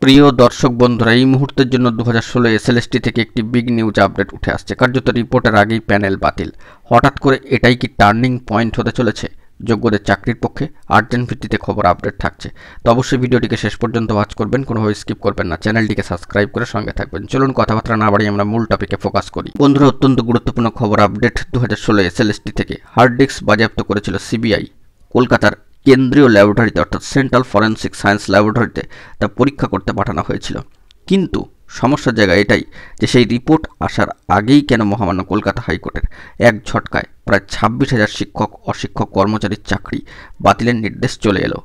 প্রিয় দর্শক বন্ধুরা, এই মুহূর্তের জন্য 2016 এসএলএসটি থেকে একটি বিগ নিউজ আপডেট উঠে আসছে। কার্যত রিপোর্টের আগেই প্যানেল বাতিল। হঠাৎ করে এটাই কি টার্নিং পয়েন্ট হতে চলেছে? যোগ্যদের চাকরির পক্ষে আর্জেন্ট ভিত্তিতে খবর আপডেট থাকছে। তো অবশ্যই ভিডিওটিকে শেষ পর্যন্ত ওয়াচ করবেন, কোনোভাবে স্কিপ করবেন না। চ্যানেলটিকে সাবস্ক্রাইব করে সঙ্গে থাকবেন। চলুন কথাবার্তা না বাড়িয়ে আমরা মূল টপিকে ফোকাস করি। বন্ধুরা, অত্যন্ত গুরুত্বপূর্ণ খবর আপডেট 2016 এসএলএসটি থেকে। হার্ড ডিস্ক বাজেয়াপ্ত করেছিল সিবিআই। কলকাতার কেন্দ্রীয় ল্যাবরেটরিতে অর্থাৎ সেন্ট্রাল ফরেন্সিক সায়েন্স ল্যাবরেটরিতে তা পরীক্ষা করতে পাঠানো হয়েছিল। কিন্তু সমস্যার জায়গা এটাই যে সেই রিপোর্ট আসার আগেই কেন মহামান্য কলকাতা হাইকোর্টের এক ঝটকায় প্রায় 26,000 শিক্ষক অশিক্ষক কর্মচারীর চাকরি বাতিলের নির্দেশ চলে এলো।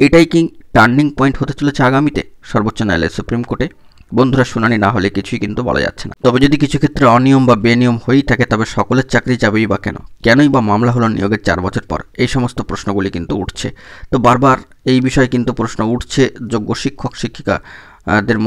এটাই কি টার্নিং পয়েন্ট হতে চলেছে আগামীতে সর্বোচ্চ ন্যায়ালয়ের সুপ্রিম কোর্টে? বন্ধুরা, শুনানি না হলে কিছুই কিন্তু বলা যাচ্ছে না। তবে যদি কিছু ক্ষেত্রে অনিয়ম বা বেনিয়ম হয়েই থাকে, তবে সকলের চাকরি যাবেই বা কেন? কেনই বা মামলা হলো নিয়োগের 4 বছর পর? এই সমস্ত প্রশ্নগুলি কিন্তু উঠছে। তো বারবার এই বিষয়ে কিন্তু প্রশ্ন উঠছে যোগ্য শিক্ষক শিক্ষিকাদের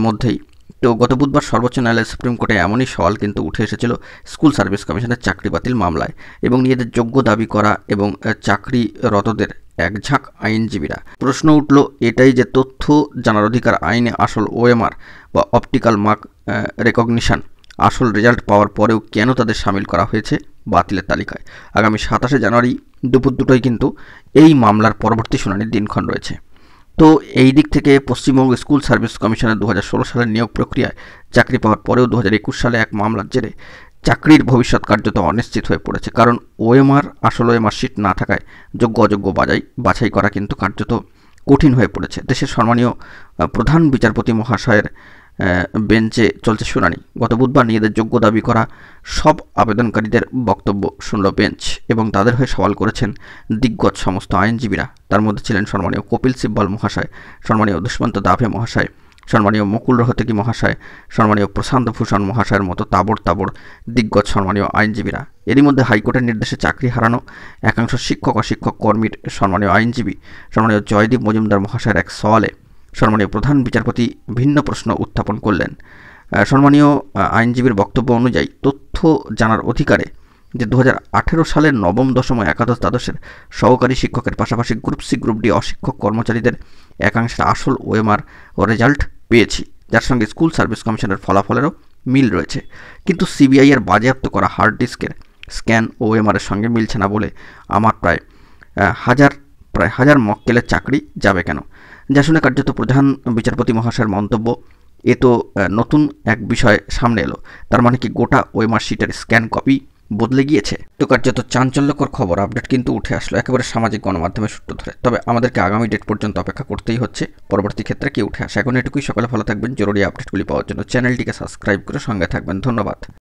মধ্যেই। তো গত বুধবার সর্বোচ্চ ন্যায়ালয়ের সুপ্রিম কোর্টে এমনই সওয়াল কিন্তু উঠে এসেছিল স্কুল সার্ভিস কমিশনের চাকরি বাতিল মামলায়, এবং নিজেদের যোগ্য দাবি করা এবং চাকরিরতদের একঝাঁক আইনজীবীরা প্রশ্ন উঠল এটাই যে তথ্য জানার অধিকার আইনে আসল ওএমআর বা অপটিক্যাল মার্ক রেকগনিশন আসল রেজাল্ট পাওয়ার পরেও কেন তাদের সামিল করা হয়েছে বাতিলের তালিকায়। আগামী 27শে জানুয়ারি দুপুর দুটোয় কিন্তু এই মামলার পরবর্তী শুনানির দিনক্ষণ রয়েছে। তো এই দিক থেকে পশ্চিমবঙ্গ স্কুল সার্ভিস কমিশনের 2016 সালের নিয়োগ প্রক্রিয়ায় চাকরি পাওয়ার পরেও 2021 সালে এক মামলার জেরে চাকরির ভবিষ্যৎ কার্যত অনিশ্চিত হয়ে পড়েছে। কারণ আসল ওএমআর শিট না থাকায় যোগ্য অযোগ্য বাছাই করা কিন্তু কার্যত কঠিন হয়ে পড়েছে। দেশের সম্মানীয় প্রধান বিচারপতি মহাশয়ের বেঞ্চে চলছে শুনানি। গত বুধবার নিজেদের যোগ্য দাবি করা সব আবেদনকারীদের বক্তব্য শুনল বেঞ্চ, এবং তাদের হয়ে সওয়াল করেছেন দিগ্গজ সমস্ত আইনজীবীরা। তার মধ্যে ছিলেন সম্মানীয় কপিল সিব্বল মহাশয়, সম্মানীয় দুষ্মন্ত দাভে মহাশয়, সম্মানীয় মুকুল রোহতগি মহাশয়, সম্মানীয় প্রশান্ত ভূষণ মহাশয়ের মতো তাবড় দিগ্গজ সম্মানীয় আইনজীবীরা। এরই মধ্যে হাইকোর্টের নির্দেশে চাকরি হারানো একাংশ শিক্ষক অশিক্ষক কর্মীর সম্মানীয় আইনজীবী সম্মানীয় জয়দীপ মজুমদার মহাশয়ের এক সওয়ালে সম্মানীয় প্রধান বিচারপতি ভিন্ন প্রশ্ন উত্থাপন করলেন। সম্মানীয় আইনজীবীর বক্তব্য অনুযায়ী তথ্য জানার অধিকারে যে 2018 সালের নবম দশম একাদশ দ্বাদশের সহকারী শিক্ষকের পাশাপাশি গ্রুপ সি গ্রুপ ডি অশিক্ষক কর্মচারীদের একাংশের আসল ওএমআর ও রেজাল্ট পেয়েছি, যার সঙ্গে স্কুল সার্ভিস কমিশনের ফলাফলেরও মিল রয়েছে। কিন্তু সিবিআই এর বাজেয়াপ্ত করা হার্ড ডিস্কের স্ক্যান ওএমআর এর সঙ্গে মিলছে না বলে আমার প্রায় হাজার মক্কেলের চাকরি যাবে কেন? যা শুনে কার্যত প্রধান বিচারপতি মহাশয়ের মন্তব্য, এ তো নতুন এক বিষয় সামনে এলো। তার মানে কি গোটা ওএমআর শিটের স্ক্যান কপি বদলে গিয়েছে? তো কার্যত চাঞ্চল্যকর খবর আপডেট কিন্তু উঠে আসলো একেবারে সামাজিক গণমাধ্যমের সূত্র ধরে। তবে আমাদেরকে আগামী ডেট পর্যন্ত অপেক্ষা করতেই হচ্ছে পরবর্তী ক্ষেত্রে কি উঠে আসে। এখন এটুকুই, সকলে ভালো থাকবেন। জরুরি আপডেটগুলি পাওয়ার জন্য চ্যানেলটিকে সাবস্ক্রাইব করে সঙ্গে থাকবেন। ধন্যবাদ।